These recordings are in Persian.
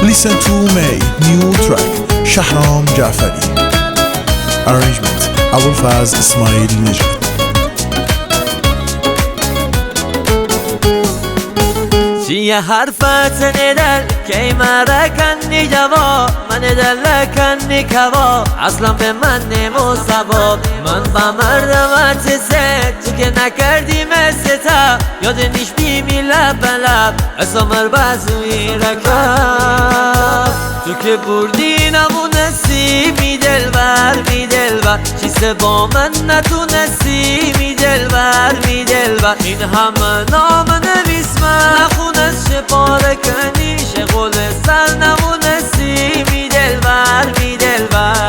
Listen to May new track شهرام جعفری. Arrangement ابوالفضل اسماعیل نژاد. چیه حرفت ندل که مرا کنی جواب من دل کنی کباب اصلا به من نمو سباب من با مردمت سه تو که نکردی مثل تا یاد نیش بیمی لب لب اسمر بازوی رکاب تو که بردی نمونستی می دلبر چیزه با من نتونستی می دلبر این همه نام نویس من نخونست شپاره کنی شغل سر نمونستی می دلبر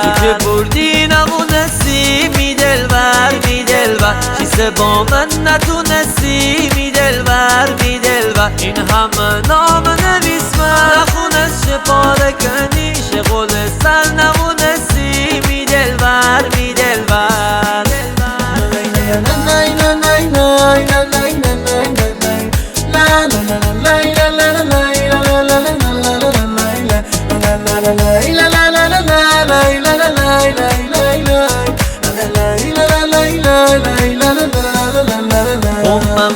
تو که بردی نمونستی می دلبر چیزه با من نتونستی می دلبر این همه نام نویس من نخونست شپاره کنی شغل سر نمونستی می دلبر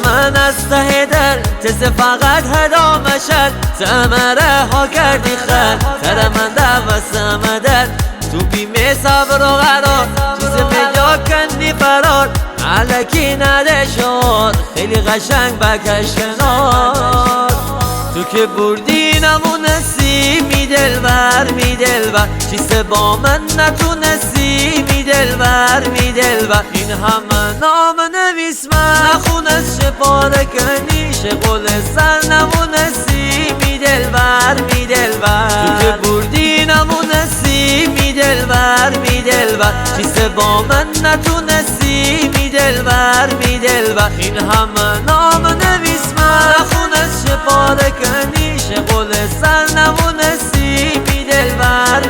من از ته دل تز فقط هدا مشد سمره ها کردی خل تر من دوستم دل تو بیمه صبر و قرار چیز مجا کندی فرار علکی نده شد خیلی قشنگ بکش کنار تو که بردی نمونستی می دلبر چیز با من نتونستی می دلبر این همه نام نویس من نخونست شپاره کنی شغل سر نمونستی می دلبر تو که بردی نمونستی می دلبر چیز با من نتونستی می دلبر این همه نام نویس من نخونست شپاره کنی شغل سر نمونستی می دلبر